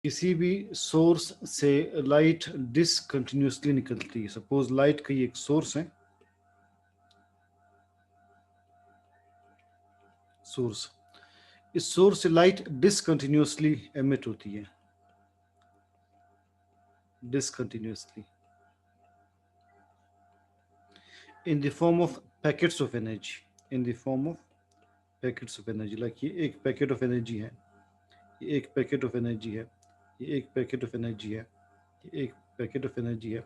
किसी भी सोर्स से लाइट डिसकंटिन्यूसली निकलती है। सपोज लाइट का ये एक सोर्स है, सोर्स, इस सोर्स से लाइट डिसकंटिन्यूसली एमिट होती है, discontinuously in the form of packets of energy, in the form of packets of energy, like ये एक पैकेट ऑफ एनर्जी है, ये एक पैकेट ऑफ एनर्जी है, ये एक पैकेट ऑफ एनर्जी है, ये एक पैकेट ऑफ एनर्जी है।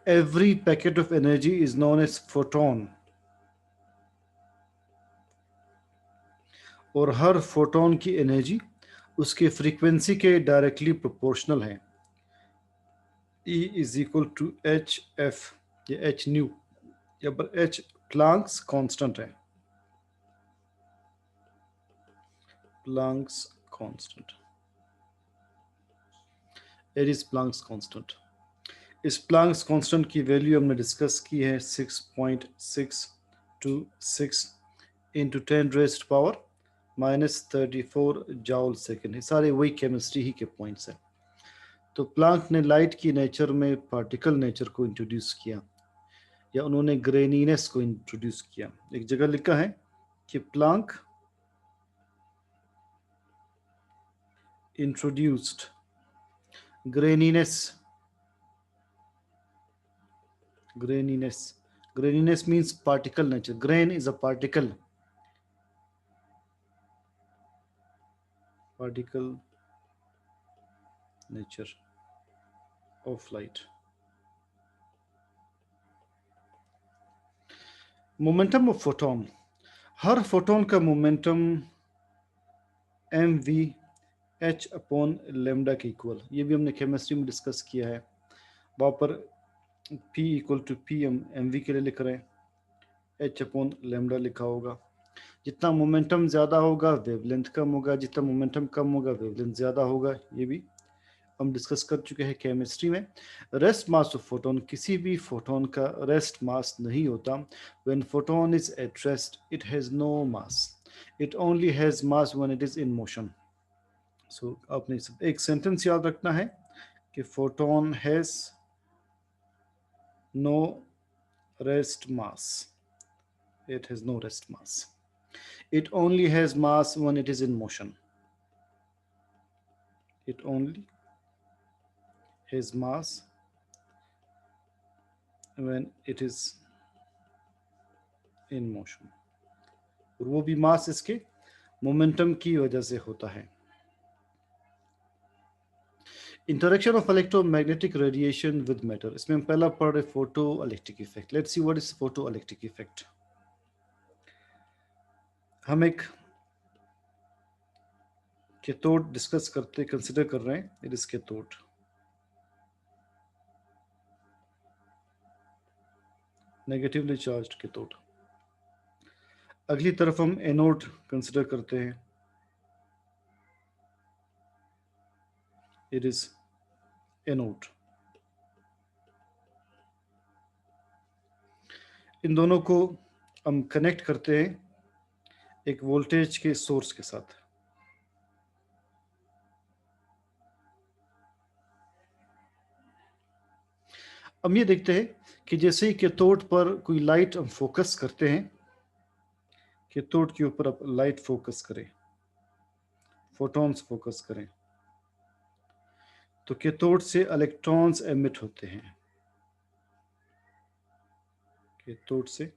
Every packet of energy is known as photon, और हर फोटोन की एनर्जी उसके फ्रीक्वेंसी के डायरेक्टली प्रोपोर्शनल है। E is equal to h f, ये एच न्यू, या पर एच प्लांक्स कांस्टेंट है, Planck's constant, at is Planck's constant. इस प्लांक्स कांस्टेंट की वैल्यू हमने डिस्कस की है 6.626 इंटू 10⁻⁻34 जॉल सेकेंड है। सारे वही केमिस्ट्री ही के पॉइंट्स हैं। तो प्लांक ने लाइट की नेचर में पार्टिकल नेचर को इंट्रोड्यूस किया, या उन्होंने ग्रेनीनेस को इंट्रोड्यूस किया। एक जगह लिखा है कि Planck introduced graininess, graininess means particle nature. Grain is a particle nature of light. Momentum of photon, हर फोटोन का momentum mv h upon lambda के इक्वल, ये भी हमने केमिस्ट्री में डिस्कस किया है। वहाँ पर p इक्वल टू पी हम mv के लिए लिख रहे हैं, h अपॉन लेमडा लिखा होगा। जितना मोमेंटम ज़्यादा होगा वेवलेंथ कम होगा, जितना मोमेंटम कम होगा वेवलेंथ ज़्यादा होगा। ये भी हम डिस्कस कर चुके हैं केमिस्ट्री में। रेस्ट मास ऑफ फोटोन, किसी भी फोटोन का रेस्ट मास नहीं होता। When photon is at rest it has no mass, it only has mass when it is in motion. So आपने एक सेंटेंस याद रखना है कि photon has no rest mass, it has no rest mass, it only has mass when it is in motion, it only has mass when it is in motion, और वो भी मास इसके मोमेंटम की वजह से होता है। Interaction of electromagnetic radiation with matter, इसमें हम पहला पढ़ रहे photo electric effect. Let's see what is photo electric effect. हम एक कैथोड डिस्कस करते कंसिडर कर रहे हैं, it is cathode. Negatively charged cathode. अगली तरफ हम एनोड कंसिडर करते हैं, इट इज एनोड। इन दोनों को हम कनेक्ट करते हैं एक वोल्टेज के सोर्स के साथ। अब ये देखते हैं कि जैसे ही कैथोड पर कोई लाइट हम फोकस करते हैं, कैथोड के ऊपर आप लाइट फोकस करें, फोटॉन्स फोकस करें, तो कैथोड से इलेक्ट्रॉन्स एमिट होते हैं, कैथोड से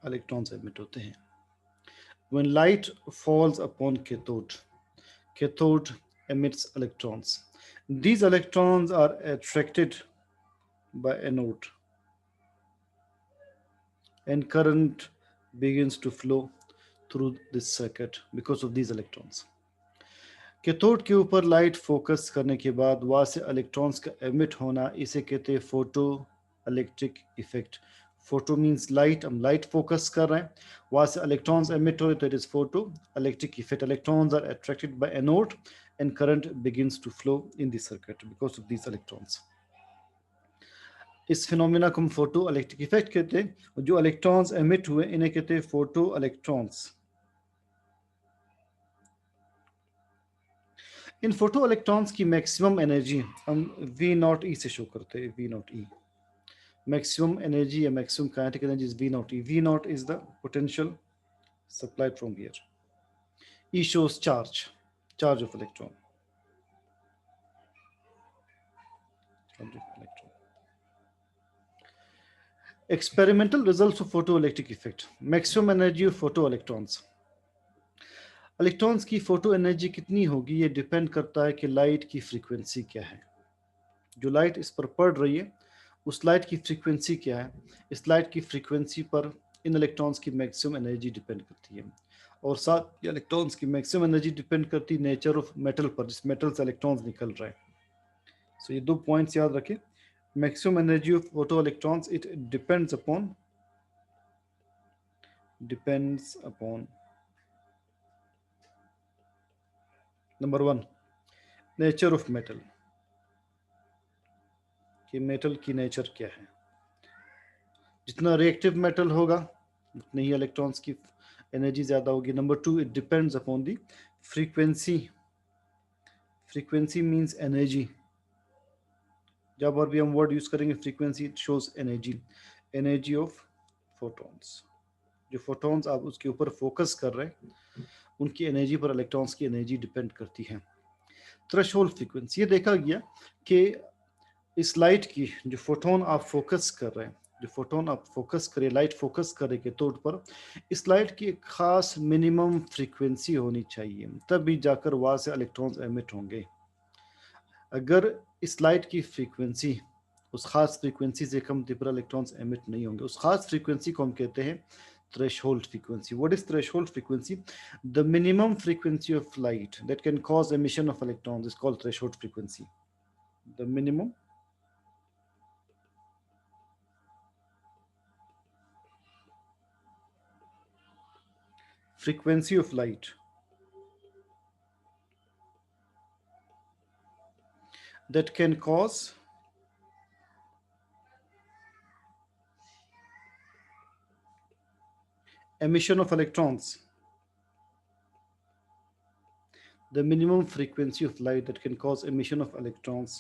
इलेक्ट्रॉन्स एमिट होते हैं। When light falls upon cathode, cathode emits electrons. These electrons are attracted by anode and current begins to flow through this circuit because of these electrons. Cathode के ऊपर light focus करने के बाद वहाँ से electrons का एमिट होना, इसे कहते हैं photo electric effect. Photo means light, हम लाइट फोकस कर रहे हैं, वहाँ से इलेक्ट्रॉन्स एमिट हो रहे, तो it is photo electric effect. Electrons are attracted by anode and current begins to flow in this circuit because of these electrons. इस फिनोमिना को हम फोटो इलेक्ट्रिक इफेक्ट कहते हैं। जो इलेक्ट्रॉन्स एमिट हुए इन्हें कहते हैं फोटो इलेक्ट्रॉन्स। इन फोटो इलेक्ट्रॉन्स की मैक्सिमम एनर्जी हम वी नॉट ई से शो करते हैं, V nought E. Maximum energy या maximum kinetic energy is V nought E. V nought is the potential supplied from here. E shows charge, charge of electron. Charge of electron. Experimental results of photoelectric effect. Maximum energy of photoelectrons. Electrons की photo energy कितनी होगी ये depend करता है कि light की frequency क्या है। जो लाइट इस पर पड़ रही है उस लाइट की फ्रीक्वेंसी क्या है, इस लाइट की फ्रीक्वेंसी पर इन इलेक्ट्रॉन्स की मैक्सिमम एनर्जी डिपेंड करती है। और साथ ये इलेक्ट्रॉन्स की मैक्सिमम एनर्जी डिपेंड करती है नेचर ऑफ मेटल पर, जिस मेटल से इलेक्ट्रॉन्स निकल रहे हैं। सो ये 2 पॉइंट्स याद रखें। Maximum energy of photo electrons it depends upon number 1 nature of metal, कि मेटल की नेचर क्या है। जितना रिएक्टिव मेटल होगा उतने ही इलेक्ट्रॉन्स की एनर्जी ज़्यादा होगी। Number 2 it depends upon the frequency. Frequency means energy. जब और भी हम वर्ड यूज़ करेंगे frequency, it shows energy, energy of photons. जो फोटॉन्स आप उसके ऊपर फोकस कर रहे हैं उनकी एनर्जी पर इलेक्ट्रॉन्स की एनर्जी डिपेंड करती है। थ्रेशोल्ड फ्रीक्वेंसी, ये देखा गया कि इस लाइट की जो फोटोन आप फोकस कर रहे हैं, जो फोटोन आप फोकस करें, लाइट फोकस करे के तौर पर इस लाइट की एक ख़ास मिनिमम फ्रीक्वेंसी होनी चाहिए, तभी जाकर वहाँ से इलेक्ट्रॉन्स एमिट होंगे। अगर इस लाइट की फ्रीक्वेंसी उस ख़ास फ्रीक्वेंसी से कम पर इलेक्ट्रॉन्स एमिट नहीं होंगे। उस ख़ास फ्रीक्वेंसी को हम कहते हैं threshold frequency. What is threshold frequency? The minimum frequency of light that can cause emission of electrons is called threshold frequency. The minimum frequency of light that can cause emission of electrons. The minimum frequency of light that can cause emission of electrons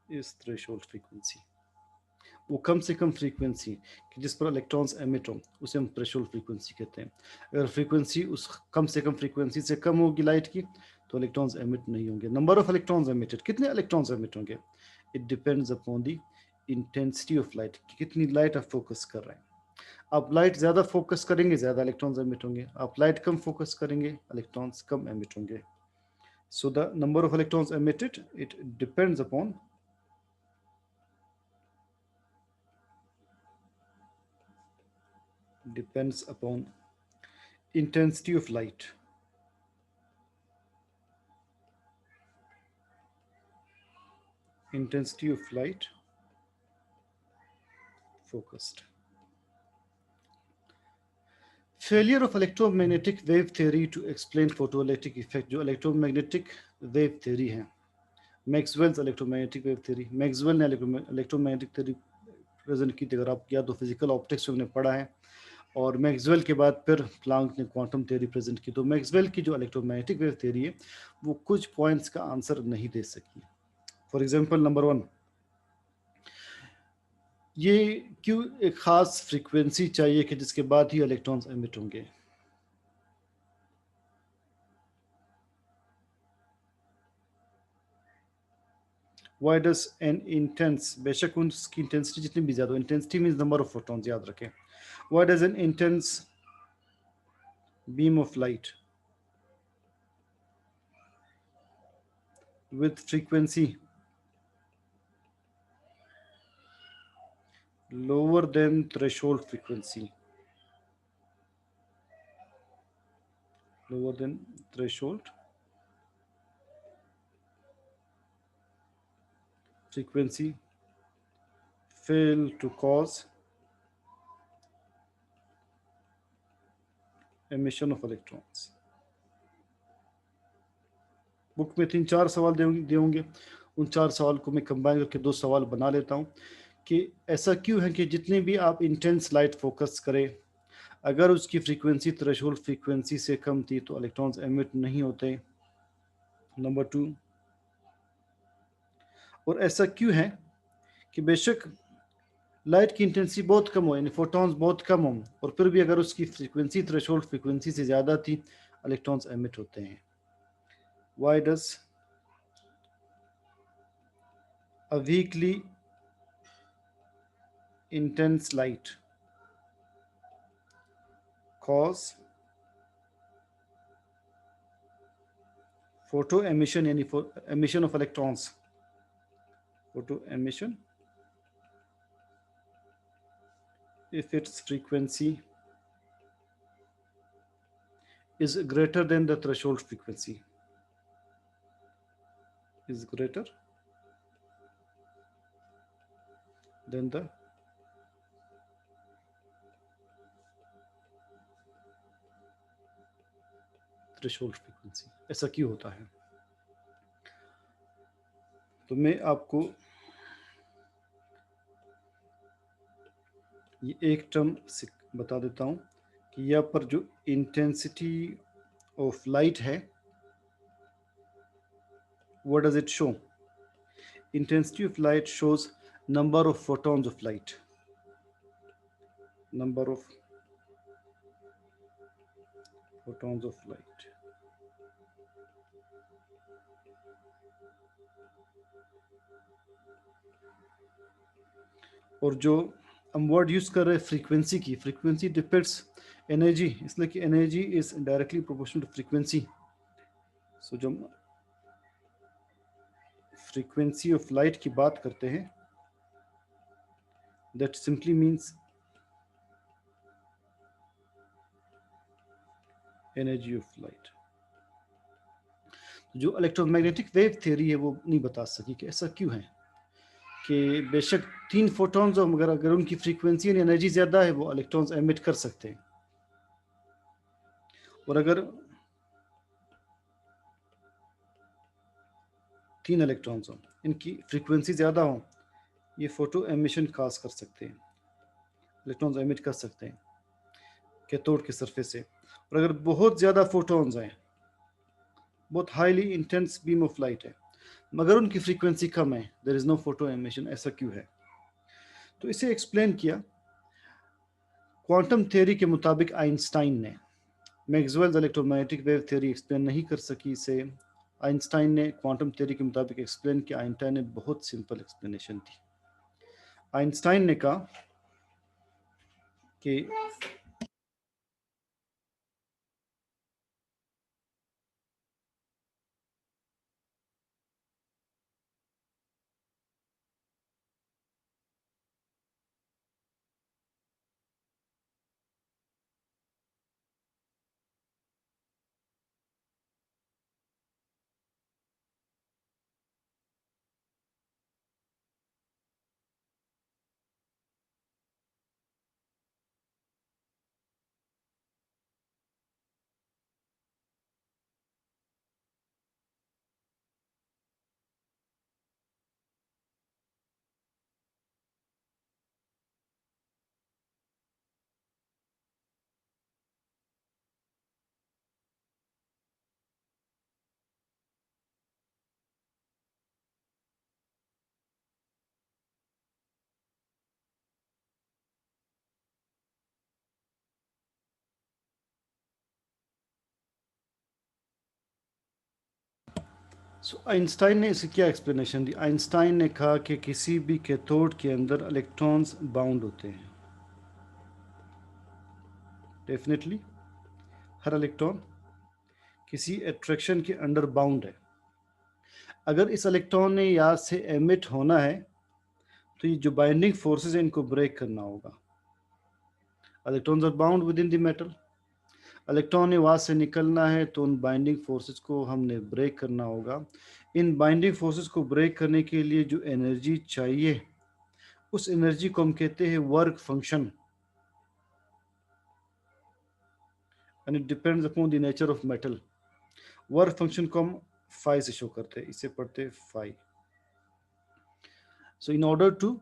is threshold frequency. वो कम से कम frequency कि जिस पर electrons emit हो उसे हम threshold frequency कहते हैं। अगर फ्रीक्वेंसी उस कम से कम फ्रीक्वेंसी से कम होगी लाइट की तो इलेक्ट्रॉन्स एमिट नहीं होंगे। नंबर ऑफ इलेक्ट्रॉन्स एमिटेड, कितने इलेक्ट्रॉन्स एमिट होंगे, it depends upon the intensity of light, कितनी लाइट आप फोकस कर रहे हैं। आप लाइट ज़्यादा फोकस करेंगे ज़्यादा इलेक्ट्रॉन्स एमिट होंगे, आप लाइट कम फोकस करेंगे इलेक्ट्रॉन्स कम एमिट होंगे। So the number of electrons emitted it depends upon intensity of light. Intensity of light focused. Failure of electromagnetic wave theory to explain photoelectric effect. जो electromagnetic wave theory है, Maxwell's electromagnetic wave theory, Maxwell ने electromagnetic theory present की थी। अगर आप या तो physical optics हमने पढ़ा है, और मैक्सवेल के बाद फिर प्लांक ने क्वांटम थ्योरी प्रेजेंट की। तो मैक्सवेल की जो इलेक्ट्रोमैग्नेटिक वेव थ्योरी है वो कुछ पॉइंट्स का आंसर नहीं दे सकी। फॉर एग्जांपल नंबर 1, ये क्यों एक खास फ्रीक्वेंसी चाहिए कि जिसके बाद ही इलेक्ट्रॉन्स एमिट होंगे। Why does an intense, बेशक उसकी इंटेंसिटी जितनी भी ज्यादा, intensity means number of photons, याद रखें। Why does an intense beam of light with frequency lower than threshold frequency, lower than threshold frequency fail to cause emission of electrons? Book में 3-4 सवाल दिए होंगे, उन 4 सवाल को मैं कंबाइन करके 2 सवाल बना लेता हूँ कि ऐसा क्यों है कि जितने भी आप इंटेंस लाइट फोकस करें, अगर उसकी फ्रीक्वेंसी थ्रेशोल्ड फ्रीक्वेंसी से कम थी तो इलेक्ट्रॉन्स एमिट नहीं होते। नंबर 2, और ऐसा क्यों है कि बेशक लाइट की इंटेंसिटी बहुत कम हो, यानी फोटॉन्स बहुत कम हो, और फिर भी अगर उसकी फ्रीक्वेंसी थ्रेशोल्ड फ्रीक्वेंसी से ज़्यादा थी, इलेक्ट्रॉन्स एमिट होते हैं. Why does a weekly intense light cause photo emission, यानी emission of electrons, photo emission, if its frequency is greater than the threshold frequency, is greater than the threshold frequency. ऐसा क्यों होता है? तो मैं आपको ये एक टर्म बता देता हूँ कि यहाँ पर जो इंटेंसिटी ऑफ लाइट है, what does it show? Intensity of light shows number of photons of light, number of photons of light. और जो हम वर्ड यूज कर रहे हैं फ्रीक्वेंसी की, फ्रीक्वेंसी डिपेंड्स एनर्जी, इसलिए कि energy is directly proportional to frequency. So जब फ्रीक्वेंसी ऑफ लाइट की बात करते हैं, that simply means energy of light. जो इलेक्ट्रोमैग्नेटिक वेव थ्योरी है वो नहीं बता सकी कि ऐसा क्यों है कि बेशक 3 फोटॉन्स हो, मगर अगर उनकी फ्रीक्वेंसी यानी एनर्जी ज़्यादा है, वो इलेक्ट्रॉन्स एमिट कर सकते हैं. और अगर 3 इलेक्ट्रॉन्स हो, इनकी फ्रीक्वेंसी ज़्यादा हो, ये फोटो एमिशन काज कर सकते हैं, इलेक्ट्रॉन्स एमिट कर सकते हैं कैथोड के सरफेस से. और अगर बहुत ज़्यादा फोटॉन्स हैं, बहुत highly intense beam of light है, मगर उनकी फ्रीक्वेंसी कम है, there is no photo emission. ऐसा क्यों है? तो इसे एक्सप्लेन किया क्वांटम थ्योरी के मुताबिक आइंस्टाइन ने. Maxwell electromagnetic wave theory explain नहीं कर सकी इसे, आइंस्टाइन ने क्वांटम थ्योरी के मुताबिक एक्सप्लेन किया. आइंस्टाइन ने बहुत सिंपल एक्सप्लेनेशन दी. आइंस्टाइन ने कहा कि आइंस्टाइन ने इसे क्या एक्सप्लेनेशन दी? आइंस्टाइन ने कहा कि किसी भी कैथोड के अंदर इलेक्ट्रॉन्स बाउंड होते हैं. डेफिनेटली हर इलेक्ट्रॉन किसी अट्रैक्शन के अंडर बाउंड है. अगर इस इलेक्ट्रॉन ने यहाँ से एमिट होना है, तो ये जो बाइंडिंग फोर्सेस है, इनको ब्रेक करना होगा. Electrons are bound within the metal. Electron ने वहाँ से निकलना है, तो उन बाइंडिंग फोर्सेस को हमने ब्रेक करना होगा. इन बाइंडिंग फोर्सेस को ब्रेक करने के लिए जो एनर्जी चाहिए, उस एनर्जी को हम कहते हैं work function, and it depends upon the nature of metal. Work function को हम फाई से शो करते हैं, इसे पढ़ते हैं phi. So in order to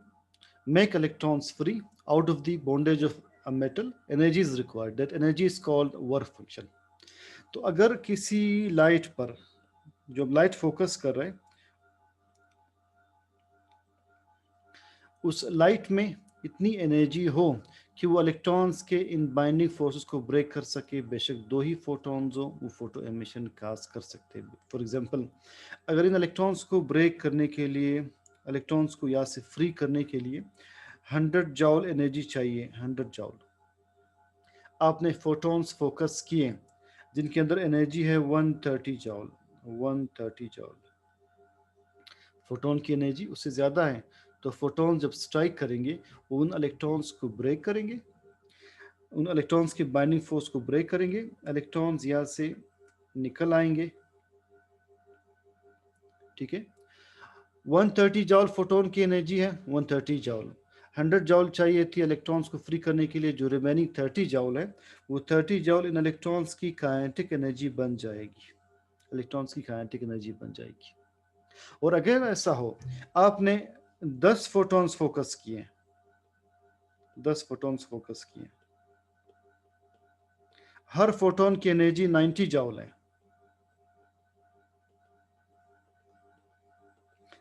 make electrons free out of the bondage of a metal, energy is required. That energy is called work function. तो अगर किसी लाइट पर जो अब लाइट फोकस कर रहे हैं उस लाइट में इतनी एनर्जी हो कि वो इलेक्ट्रॉन्स के इन बाइंडिंग फोर्सेस को ब्रेक कर सके। बेशक दो ही फोटॉन्स हो, वो फोटो एमिशन काज कर सकते हैं। फॉर एग्जांपल, अगर इन इलेक्ट्रॉन्स को ब्रेक करने के लिए, इलेक्ट्रॉन्स को यहाँ से फ्री करने के लिए 100 जॉल एनर्जी चाहिए, 100 जॉल। आपने फोटॉन्स फोकस किए जिनके अंदर एनर्जी है 130 जॉल, 130 जॉल। फोटोन की एनर्जी उससे ज़्यादा है, तो फोटोन जब स्ट्राइक करेंगे वो उन इलेक्ट्रॉन्स को ब्रेक करेंगे, उन इलेक्ट्रॉन्स की बाइंडिंग फोर्स को ब्रेक करेंगे, इलेक्ट्रॉन्स यहाँ से निकल आएंगे। ठीक है, 130 जॉल फोटोन की एनर्जी है, 130 जॉल। 100 जॉल चाहिए थी इलेक्ट्रॉन्स को फ्री करने के लिए, जो रिमेनिंग 30 जॉल है वो 30 जॉल इन इलेक्ट्रॉन्स की काइनेटिक एनर्जी बन जाएगी, इलेक्ट्रॉन्स की काइनेटिक एनर्जी बन जाएगी। और अगर ऐसा हो, आपने 10 फोटॉन्स फोकस किए, 10 फोटॉन्स फोकस किए, हर फोटोन की एनर्जी 90 जॉल है,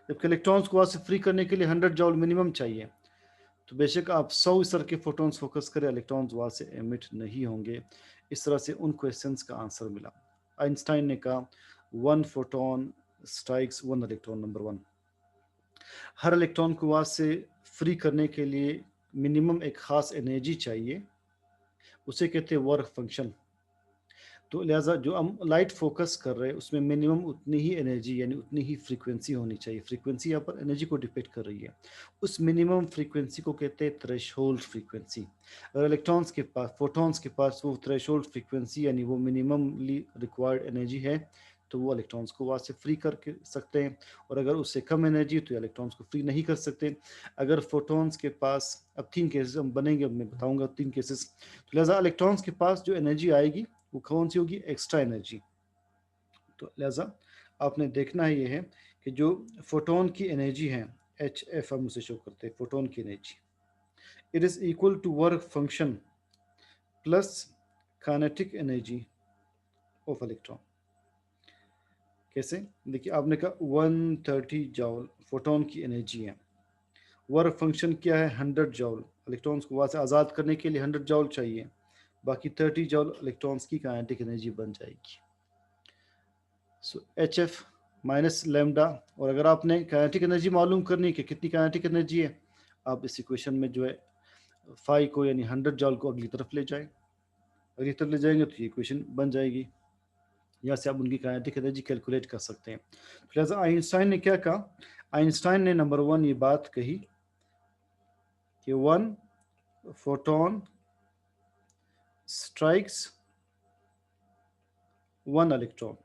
जबकि इलेक्ट्रॉन्स को वहां से फ्री करने के लिए 100 जॉल मिनिमम चाहिए। तो बेशक आप 100 स्तर के फोटॉन्स फोकस करें, इलेक्ट्रॉन्स वहां से एमिट नहीं होंगे। इस तरह से उन क्वेश्चंस का आंसर मिला। आइंस्टाइन ने कहा 1 फोटोन स्ट्राइक्स 1 इलेक्ट्रॉन। नंबर 1, हर इलेक्ट्रॉन को वहां से फ्री करने के लिए मिनिमम एक खास एनर्जी चाहिए, उसे कहते हैं वर्क फंक्शन। तो लिहाजा जो हम लाइट फोकस कर रहे हैं उसमें मिनिमम उतनी ही एनर्जी यानी उतनी ही फ्रीक्वेंसी होनी चाहिए। फ्रीक्वेंसी यहाँ पर एनर्जी को डिपेक्ट कर रही है। उस मिनिमम फ्रीक्वेंसी को कहते हैं थ्रेशोल्ड फ्रीक्वेंसी। अगर इलेक्ट्रॉन्स के पास, फोटॉन्स के पास वो थ्रेशोल्ड फ्रीक्वेंसी यानी वो मिनिममली रिक्वायर्ड एनर्जी है, तो वो इलेक्ट्रॉन्स को वहाँ से फ्री कर सकते हैं। और अगर उससे कम एनर्जी तो इलेक्ट्रॉन्स को फ्री नहीं कर सकते। अगर फोटॉन्स के पास, अब 3 केसेस हम बनेंगे, अब मैं बताऊंगा 3 केसेस। तो लिहाजा इलेक्ट्रॉन्स के पास जो एनर्जी आएगी वो कौन सी होगी? Extra energy. तो लिहाजा आपने देखना है ये है कि जो फोटोन की एनर्जी है, एच एफ हम उसे शो करते हैं, फोटोन की energy, it is equal to work function plus kinetic energy of electron. कैसे? देखिए, आपने कहा 130 जॉल फोटोन की एनर्जी है, वर्क फंक्शन क्या है? 100 जॉल। इलेक्ट्रॉन्स को वहाँ से आज़ाद करने के लिए 100 जॉल चाहिए, बाकी 30 जॉल इलेक्ट्रॉन्स की काइनेटिक एनर्जी बन जाएगी। So H F minus lambda. और अगर आपने काइनेटिक एनर्जी मालूम करनी है कि कितनी काइनेटिक एनर्जी है, आप इस इक्वेशन में जो है फाई को यानी 100 जॉल को अगली तरफ ले जाएं। अगली तरफ ले जाएंगे तो ये इक्वेशन बन जाएगी। यहाँ से आप उनकी काइनेटिक एनर्जी कैलकुलेट कर सकते हैं। तो लिहाजा आइंस्टाइन ने क्या कहा? आइंस्टाइन ने नंबर 1 ये बात कही कि 1 photon strikes 1 electron.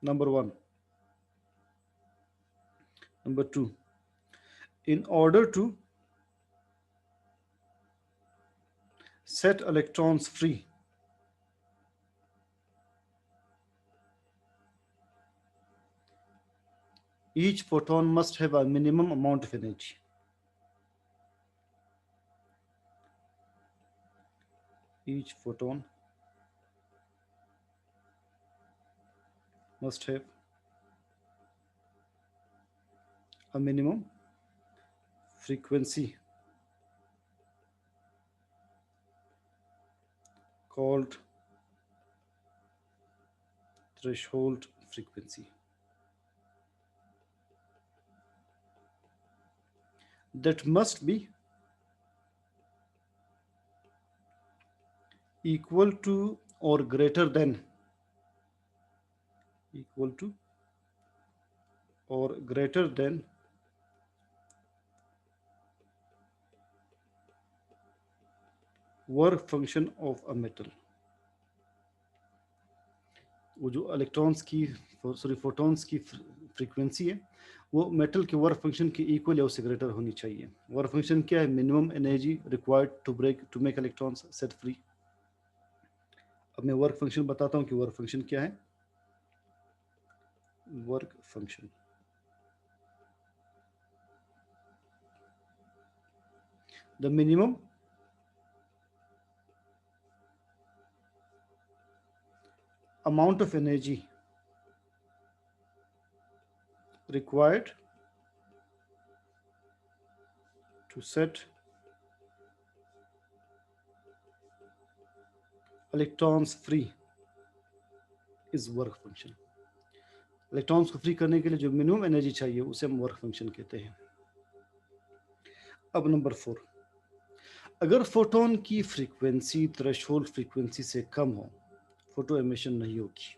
Number 1। Number 2, in order to set electrons free, each photon must have a minimum amount of energy. Each photon must have a minimum frequency called threshold frequency that must be equal to or greater than equal to or greater than work function of a metal. वो जो electrons की, sorry photons की frequency है वो metal के work function के equal या उससे ग्रेटर होनी चाहिए। वर्क फंक्शन क्या है? Minimum energy required to make electrons set free. अब मैं वर्क फंक्शन बताता हूँ कि वर्क फंक्शन क्या है। Work function, the minimum amount of energy required to set electrons free is work function. Electrons को फ्री करने के लिए जो मिनिमम एनर्जी चाहिए उसे हम वर्क फंक्शन कहते हैं. अब नंबर 4, अगर फोटोन की फ्रीक्वेंसी थ्रेशोल्ड फ्रीक्वेंसी से कम हो, फोटो एमिशन नहीं होगी.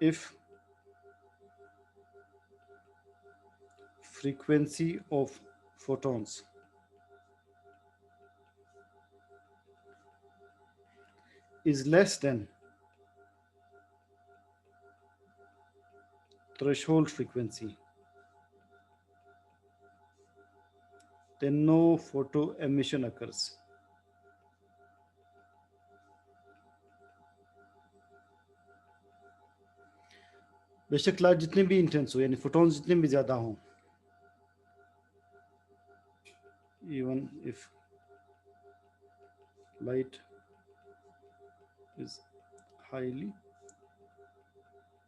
If frequency of photons is less than threshold frequency, then no photo emission occurs. बेशक लाइट जितने भी इंटेंस हो, यानी फोटॉन्स जितने भी ज़्यादा हों, even if light is highly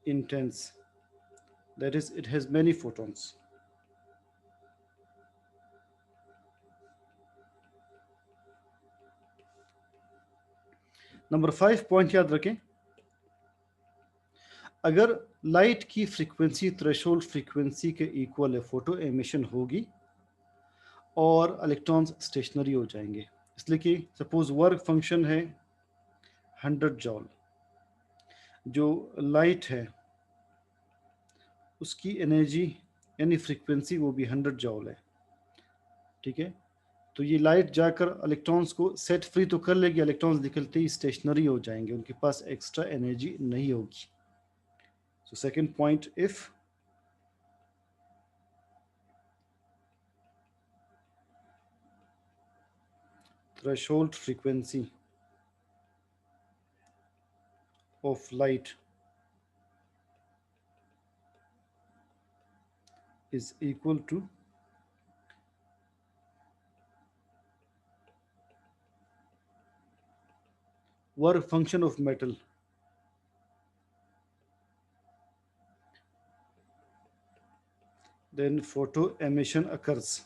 intense, that is, it has many photons, number 5 point याद रखें, अगर लाइट की फ्रीक्वेंसी थ्रेशोल्ड फ्रीक्वेंसी के इक्वल है, फोटो एमिशन होगी और इलेक्ट्रॉन्स स्टेशनरी हो जाएंगे. इसलिए कि सपोज वर्क फंक्शन है 100 जॉल, जो लाइट है उसकी एनर्जी यानी फ्रीक्वेंसी वो भी 100 जॉल है. ठीक है, तो ये लाइट जाकर इलेक्ट्रॉन्स को सेट फ्री तो कर लेगी, इलेक्ट्रॉन्स निकलते ही स्टेशनरी हो जाएंगे, उनके पास एक्स्ट्रा एनर्जी नहीं होगी. So second point, if threshold frequency of light is equal to work function of metal, then photo emission occurs.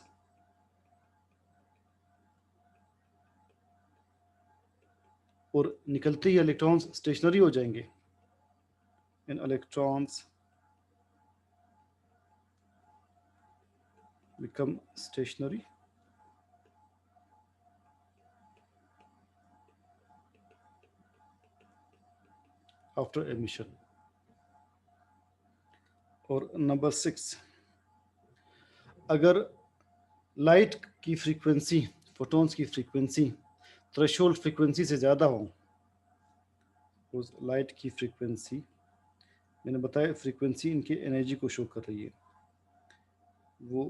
और निकलते ही इलेक्ट्रॉन्स स्टेशनरी हो जाएंगे, and electrons become stationary after emission. और नंबर 6, अगर लाइट की frequency, photons की frequency threshold frequency से ज़्यादा हो, उस लाइट की फ्रीक्वेंसी, मैंने बताया फ्रीक्वेंसी इनकी एनर्जी को शो कर रही है, वो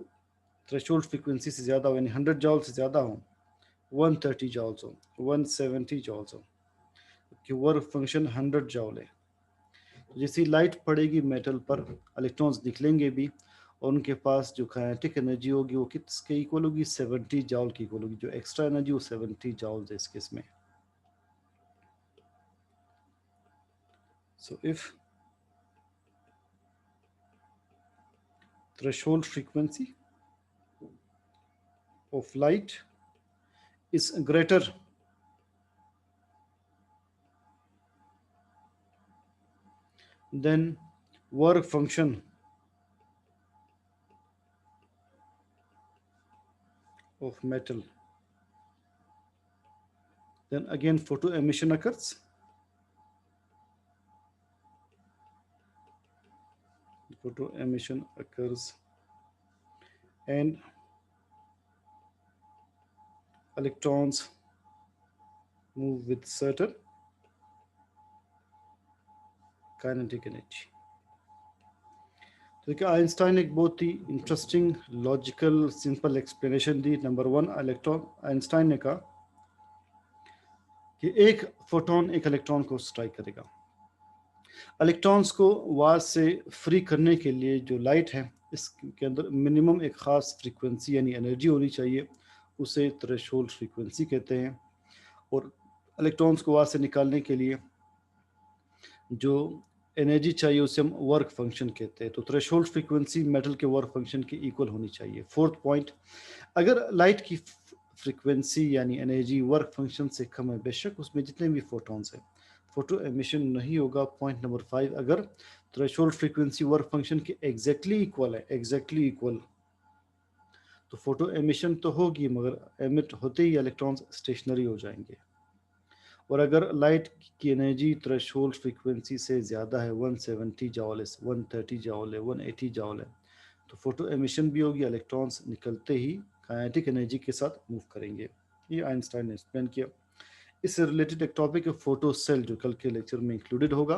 थ्रेशोल्ड फ्रीक्वेंसी से ज़्यादा हो, यानी 100 जॉल से ज़्यादा हो, 130 जॉल्स हो, 170 जॉल्स हो, कि वर्क फंक्शन 100 जॉल है. तो जैसे लाइट पड़ेगी मेटल पर, इलेक्ट्रॉन्स निकलेंगे भी, और उनके पास जो काइनेटिक एनर्जी होगी वो किसके इक्वल होगी, 70 जॉल की इक्वल होगी. जो एक्स्ट्रा एनर्जी वो 70 जॉल्स है इस केस में. So if threshold frequency of light is greater than work function of metal, then again photo emission occurs. Photo emission occurs and electrons move with certain kinetic energy. तो देखिए Einstein एक बहुत ही interesting logical simple explanation दी. Number 1, electron, Einstein ने कहा कि एक photon एक electron को स्ट्राइक करेगा. इलेक्ट्रॉन्स को वार से फ्री करने के लिए जो लाइट है इसके अंदर मिनिमम एक ख़ास फ्रीक्वेंसी यानी एनर्जी होनी चाहिए, उसे थ्रेशोल्ड फ्रीक्वेंसी कहते हैं. और इलेक्ट्रॉन्स को वार से निकालने के लिए जो एनर्जी चाहिए उसे हम वर्क फंक्शन कहते हैं। तो थ्रेशोल्ड फ्रीक्वेंसी मेटल के वर्क फंक्शन की इक्वल होनी चाहिए। फोर्थ पॉइंट, अगर लाइट की फ्रीक्वेंसी यानी एनर्जी वर्क फंक्शन से कम है, बेशक उसमें जितने भी फोटॉन्स हैं, फोटो एमिशन नहीं होगा। पॉइंट नंबर 5, अगर थ्रेशोल्ड फ्रीक्वेंसी वर्क फंक्शन के एग्जैक्टली इक्वल है, एग्जैक्टली इक्वल, तो फोटो एमिशन तो होगी मगर एमिट होते ही इलेक्ट्रॉन्स स्टेशनरी हो जाएंगे। और अगर लाइट की एनर्जी थ्रेशोल्ड फ्रीक्वेंसी से ज़्यादा है, 170 जाओल है, 130 जाओल है, 180 जाओल है, तो फोटो एमिशन भी होगी, इलेक्ट्रॉन्स निकलते ही काइनेटिक एनर्जी के साथ मूव करेंगे। ये आइंस्टाइन ने एक्सप्लेन किया। इससे रिलेटेड एक टॉपिक है फोटो सेल, जो कल के लेक्चर में इंक्लूडेड होगा।